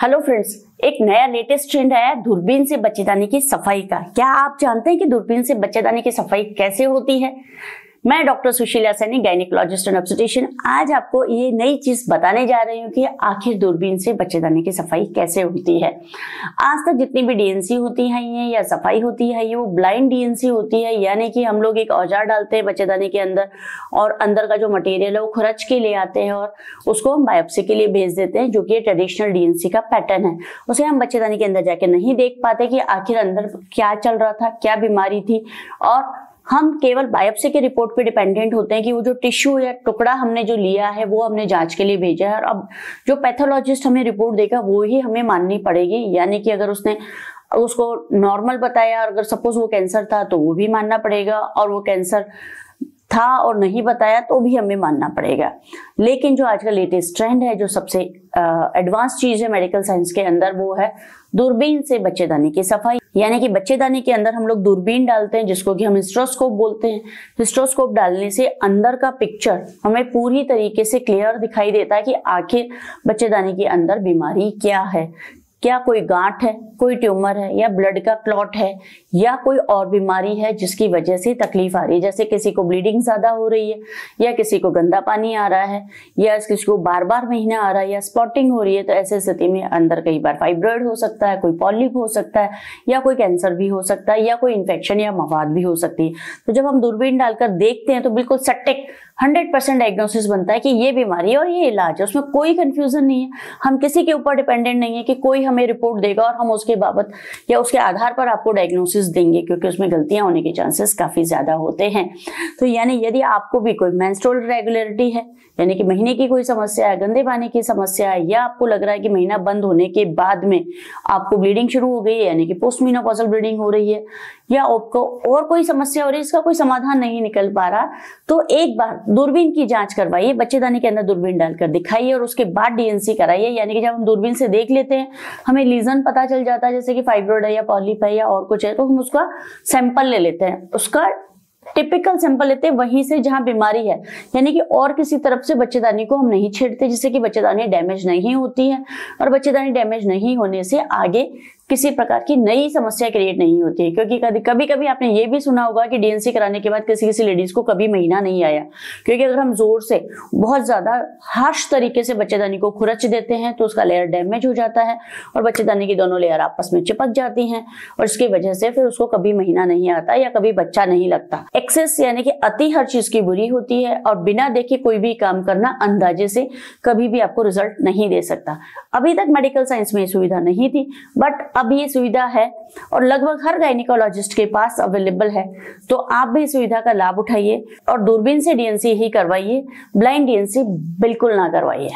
Hello friends, एक नया latest trend आया है दूरबीन से बच्चेदानी की सफाई का। क्या आप जानते हैं कि दूरबीन से बच्चेदानी की सफाई कैसे होती है? मैं doctor Sushila Saini, gynaecologist and obstetrician, आज आपको ये नई चीज बताने जा रही हूँ कि आखिर दूरबीन से बच्चेदानी की सफाई कैसे होती है। आज तक जितनी भी डीएनसी होती है या सफाई होती है, ये वो ब्लाइंड डीएनसी होती है, यानी कि हम लोग एक औजार डालते हैं बच्चेदानी के अंदर और अंदर का जो मटेरियल है वो खुरच के ले आते हैं और उसको हम बायोप्सी के लिए भेज देते हैं, जो कि ट्रेडिशनल डीएनसी का पैटर्न है। उसे हम बच्चेदानी के अंदर जाके नहीं देख पाते कि आखिर अंदर क्या चल रहा था, क्या बीमारी थी, और हम केवल बायोप्सी के रिपोर्ट पे डिपेंडेंट होते हैं कि वो जो टिश्यू या टुकड़ा हमने जो लिया है वो हमने जांच के लिए भेजा है, और अब जो पैथोलॉजिस्ट हमें रिपोर्ट देगा वो ही हमें माननी पड़ेगी। यानी कि अगर उसने उसको नॉर्मल बताया और अगर सपोज वो कैंसर था तो वो भी मानना पड़ेगा, और वो कैंसर था और नहीं बताया तो भी हमें मानना पड़ेगा। लेकिन जो आज का लेटेस्ट ट्रेंड है, जो सबसे एडवांस चीज है मेडिकल साइंस के अंदर, वो है दूरबीन से बच्चेदानी की सफाई। यानी कि बच्चेदानी के अंदर हम लोग दूरबीन डालते हैं, जिसको कि हम हिस्ट्रोस्कोप बोलते हैं। हिस्ट्रोस्कोप डालने से अंदर का पिक्चर हमें पूरी तरीके से क्लियर दिखाई देता है कि आखिर बच्चेदानी के अंदर बीमारी क्या है। क्या कोई गांठ है, कोई ट्यूमर है, या ब्लड का क्लॉट है, या कोई और बीमारी है जिसकी वजह से तकलीफ आ रही है। जैसे किसी को ब्लीडिंग ज्यादा हो रही है, या किसी को गंदा पानी आ रहा है, या किसी को बार बार महीना आ रहा है, या स्पॉटिंग हो रही है, तो ऐसे स्थिति में अंदर कई बार फाइब्रॉइड हो सकता है, कोई पॉलिप हो सकता है, या कोई कैंसर भी हो सकता है, या कोई इन्फेक्शन या मवाद भी हो सकती है। तो जब हम दूरबीन डालकर देखते हैं तो बिल्कुल सटीक 100% डायग्नोसिस बनता है कि ये बीमारी है और ये इलाज है। उसमें कोई कंफ्यूजन नहीं है। हम किसी के ऊपर डिपेंडेंट नहीं है कि कोई हमें रिपोर्ट देगा और हम उसके बाबत या उसके आधार पर आपको डायग्नोसिस देंगे, क्योंकि उसमें गलतियां होने के चांसेस काफी ज्यादा होते हैं। तो यानी यदि आपको भी कोई मेंस्ट्रुअल इरेगुलरिटी है, यानी कि महीने की कोई समस्या है, गंदे पानी की समस्या है, या आपको लग रहा है कि महीना बंद होने के बाद में आपको ब्लीडिंग शुरू हो गई है, यानी कि पोस्ट मेनोपॉजल ब्लीडिंग हो रही है, या आपको और कोई समस्या हो रही है, इसका कोई समाधान नहीं निकल पा रहा, तो एक बार दूरबीन की जांच करवाइए, बच्चेदानी के अंदर दूरबीन डालकर दिखाइए और उसके बाद डीएनसी कराइए। यानी कि जब हम दूरबीन से देख लेते हैं, हमें लीजन पता चल जाता है, जैसे कि फाइब्रोइड है या पॉलिप है या और कुछ है, तो हम उसका सैंपल ले लेते हैं, उसका टिपिकल सैंपल लेते हैं वहीं से जहां बीमारी है। यानी कि और किसी तरफ से बच्चेदानी को हम नहीं छेड़ते, जिससे कि बच्चेदानी डैमेज नहीं होती है, और बच्चेदानी डैमेज नहीं होने से आगे किसी प्रकार की नई समस्या क्रिएट नहीं होती है। क्योंकि कभी कभी आपने ये भी सुना होगा कि डीएनसी कराने के बाद किसी किसी लेडीज को कभी महीना नहीं आया, क्योंकि अगर हम जोर से बहुत ज्यादा हार्श तरीके से बच्चेदानी को खुरच देते हैं तो उसका लेयर डैमेज हो जाता है और बच्चेदानी की दोनों लेयर आपस में चिपक जाती हैं, और इसकी वजह से फिर उसको कभी महीना नहीं आता या कभी बच्चा नहीं लगता। एक्सेस यानी कि अति हर चीज की बुरी होती है, और बिना देखे कोई भी काम करना अंदाजे से कभी भी आपको रिजल्ट नहीं दे सकता। अभी तक मेडिकल साइंस में ये सुविधा नहीं थी, बट अब ये सुविधा है और लगभग हर गायनिकोलॉजिस्ट के पास अवेलेबल है। तो आप भी इस सुविधा का लाभ उठाइए और दूरबीन से डीएनसी ही करवाइए, ब्लाइंड डीएनसी बिल्कुल ना करवाइए।